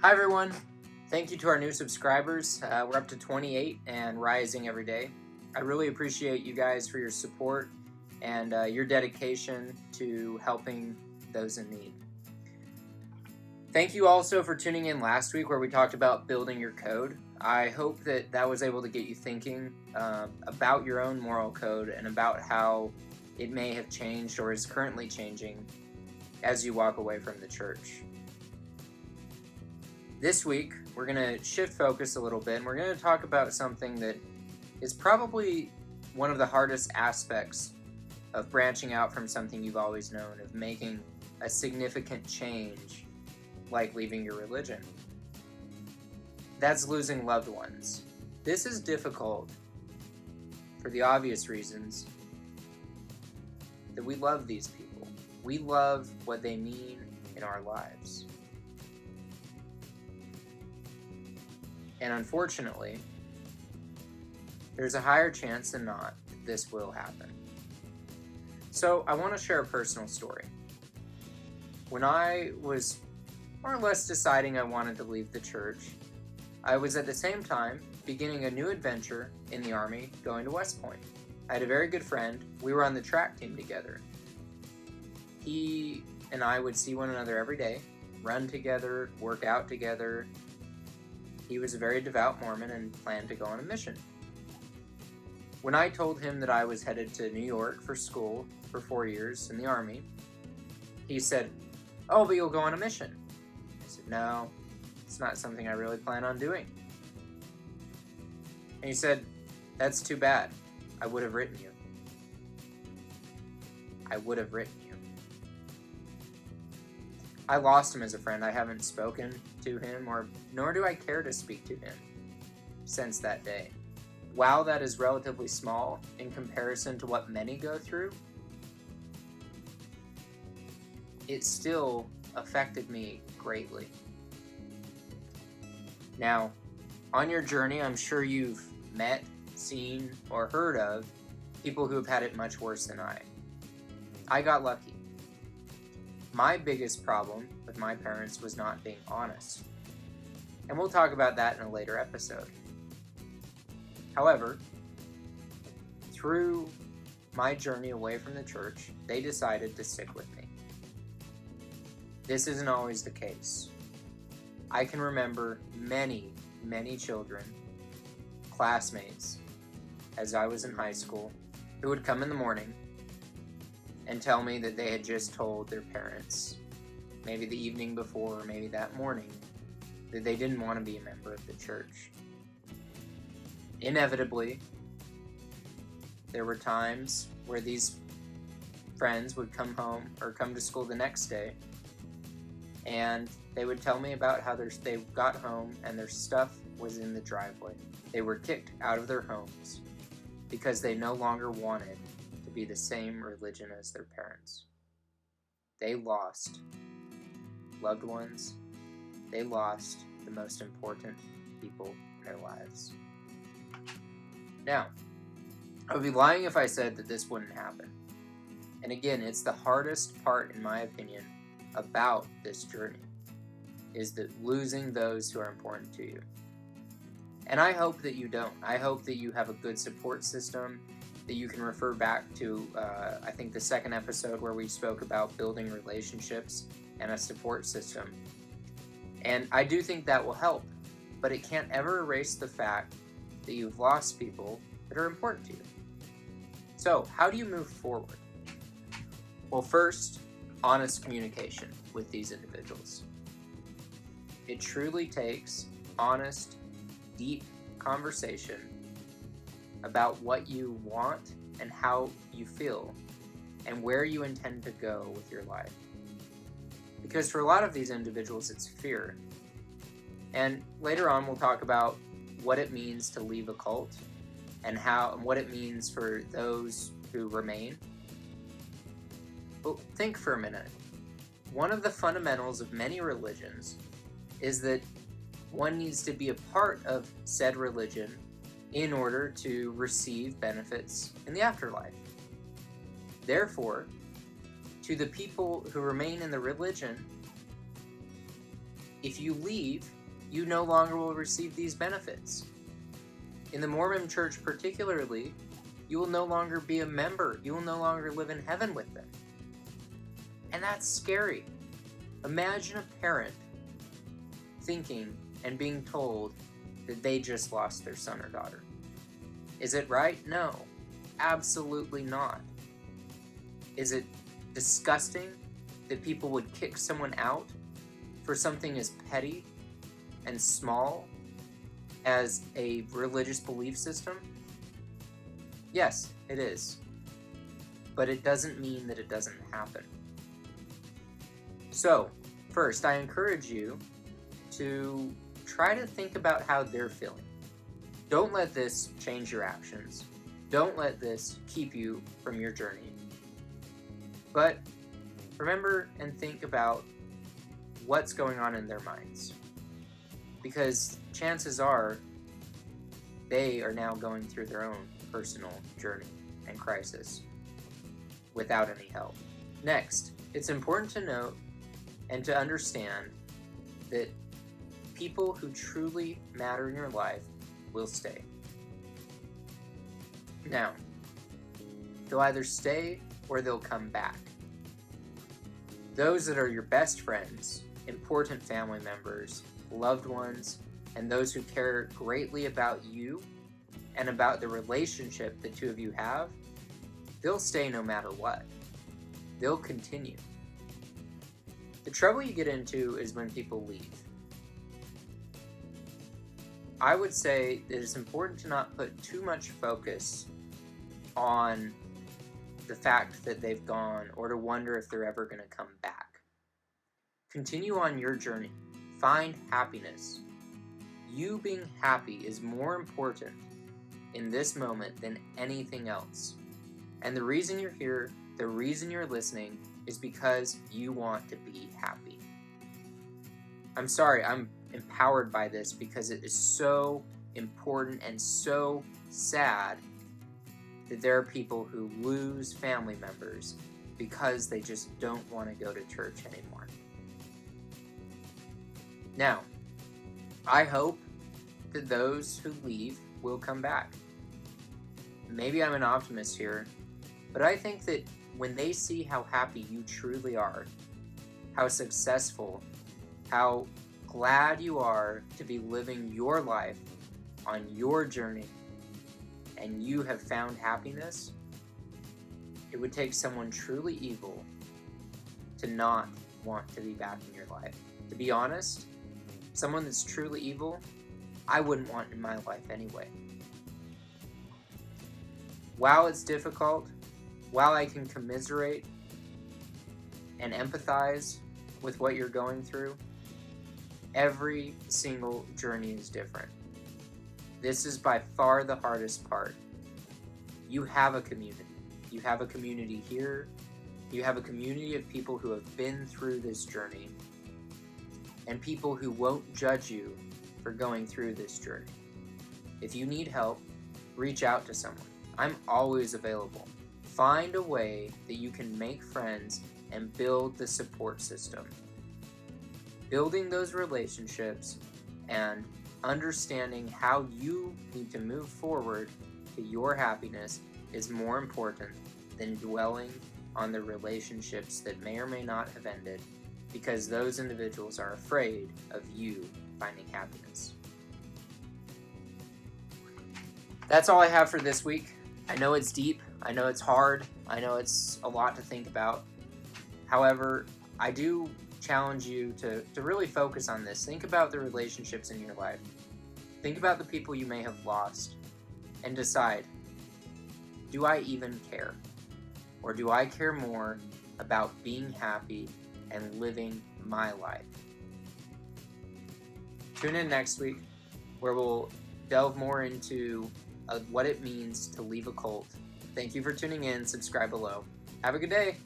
Hi everyone, thank you to our new subscribers. We're up to 28 and rising every day. I really appreciate you guys for your support and your dedication to helping those in need. Thank you also for tuning in last week where we talked about building your code. I hope that was able to get you thinking about your own moral code and about how it may have changed or is currently changing as you walk away from the church. This week, we're going to shift focus a little bit, and we're going to talk about something that is probably one of the hardest aspects of branching out from something you've always known, of making a significant change, like leaving your religion. That's losing loved ones. This is difficult for the obvious reasons that we love these people. We love what they mean in our lives. And unfortunately, there's a higher chance than not that this will happen. So I want to share a personal story. When I was more or less deciding I wanted to leave the church, I was at the same time beginning a new adventure in the Army, going to West Point. I had a very good friend. We were on the track team together. He and I would see one another every day, run together, work out together. He was a very devout Mormon and planned to go on a mission. When I told him that I was headed to New York for school for 4 years in the Army, he said, "Oh, but you'll go on a mission." I said, "No, it's not something I really plan on doing." And he said, "That's too bad. I would have written you. I would have written you." I lost him as a friend. I haven't spoken to him, nor do I care to speak to him since that day. While that is relatively small in comparison to what many go through, it still affected me greatly. Now, on your journey, I'm sure you've met, seen, or heard of people who have had it much worse than I. I got lucky. My biggest problem with my parents was not being honest. And we'll talk about that in a later episode. However, through my journey away from the church, they decided to stick with me. This isn't always the case. I can remember many, many children, classmates, as I was in high school, who would come in the morning and tell me that they had just told their parents, maybe the evening before or maybe that morning, that they didn't want to be a member of the church. Inevitably, there were times where these friends would come home or come to school the next day, and they would tell me about how they got home and their stuff was in the driveway. They were kicked out of their homes because they no longer wanted to be the same religion as their parents. They lost loved ones. They lost the most important people in their lives. Now, I would be lying if I said that this wouldn't happen. And again, it's the hardest part, in my opinion, about this journey, is that losing those who are important to you. And I hope that you don't. I hope that you have a good support system, that you can refer back to, I think, the second episode where we spoke about building relationships and a support system. And I do think that will help, but it can't ever erase the fact that you've lost people that are important to you. So, how do you move forward? Well, first, honest communication with these individuals. It truly takes honest, deep conversation about what you want and how you feel and where you intend to go with your life. Because for a lot of these individuals, it's fear. And later on, we'll talk about what it means to leave a cult and what it means for those who remain. But think for a minute. One of the fundamentals of many religions is that one needs to be a part of said religion in order to receive benefits in the afterlife. Therefore, to the people who remain in the religion, If you leave, you no longer will receive these benefits. In the Mormon Church particularly, you will no longer be a member. You will no longer live in heaven with them. And that's scary. Imagine a parent thinking and being told that they just lost their son or daughter. Is it right? No, absolutely not. Is it disgusting that people would kick someone out for something as petty and small as a religious belief system? Yes, it is. But it doesn't mean that it doesn't happen. So, first, I encourage you to try to think about how they're feeling. Don't let this change your actions. Don't let this keep you from your journey. But remember and think about what's going on in their minds. Because chances are they are now going through their own personal journey and crisis without any help. Next, it's important to note and to understand that people who truly matter in your life will stay. Now, they'll either stay or they'll come back. Those that are your best friends, important family members, loved ones, and those who care greatly about you and about the relationship the two of you have, they'll stay no matter what. They'll continue. The trouble you get into is when people leave. I would say that it's important to not put too much focus on the fact that they've gone or to wonder if they're ever going to come back. Continue on your journey. Find happiness. You being happy is more important in this moment than anything else. And the reason you're here, the reason you're listening, is because you want to be happy. I'm sorry, I'm empowered by this because it is so important and so sad that there are people who lose family members because they just don't want to go to church anymore. Now, I hope that those who leave will come back. Maybe I'm an optimist here, but I think that when they see how happy you truly are, how successful, how glad you are to be living your life on your journey, and you have found happiness, it would take someone truly evil to not want to be back in your life. To be honest, someone that's truly evil, I wouldn't want in my life anyway. While it's difficult, while I can commiserate and empathize with what you're going through, every single journey is different. This is by far the hardest part. You have a community. You have a community here. You have a community of people who have been through this journey and people who won't judge you for going through this journey. If you need help, reach out to someone. I'm always available. Find a way that you can make friends and build the support system. Building those relationships and understanding how you need to move forward to your happiness is more important than dwelling on the relationships that may or may not have ended, because those individuals are afraid of you finding happiness. That's all I have for this week. I know it's deep. I know it's hard. I know it's a lot to think about. However, I do challenge you to really focus on this. Think about the relationships in your life. Think about the people you may have lost and decide, do I even care? Or do I care more about being happy and living my life? Tune in next week where we'll delve more into what it means to leave a cult. Thank you for tuning in. Subscribe below. Have a good day.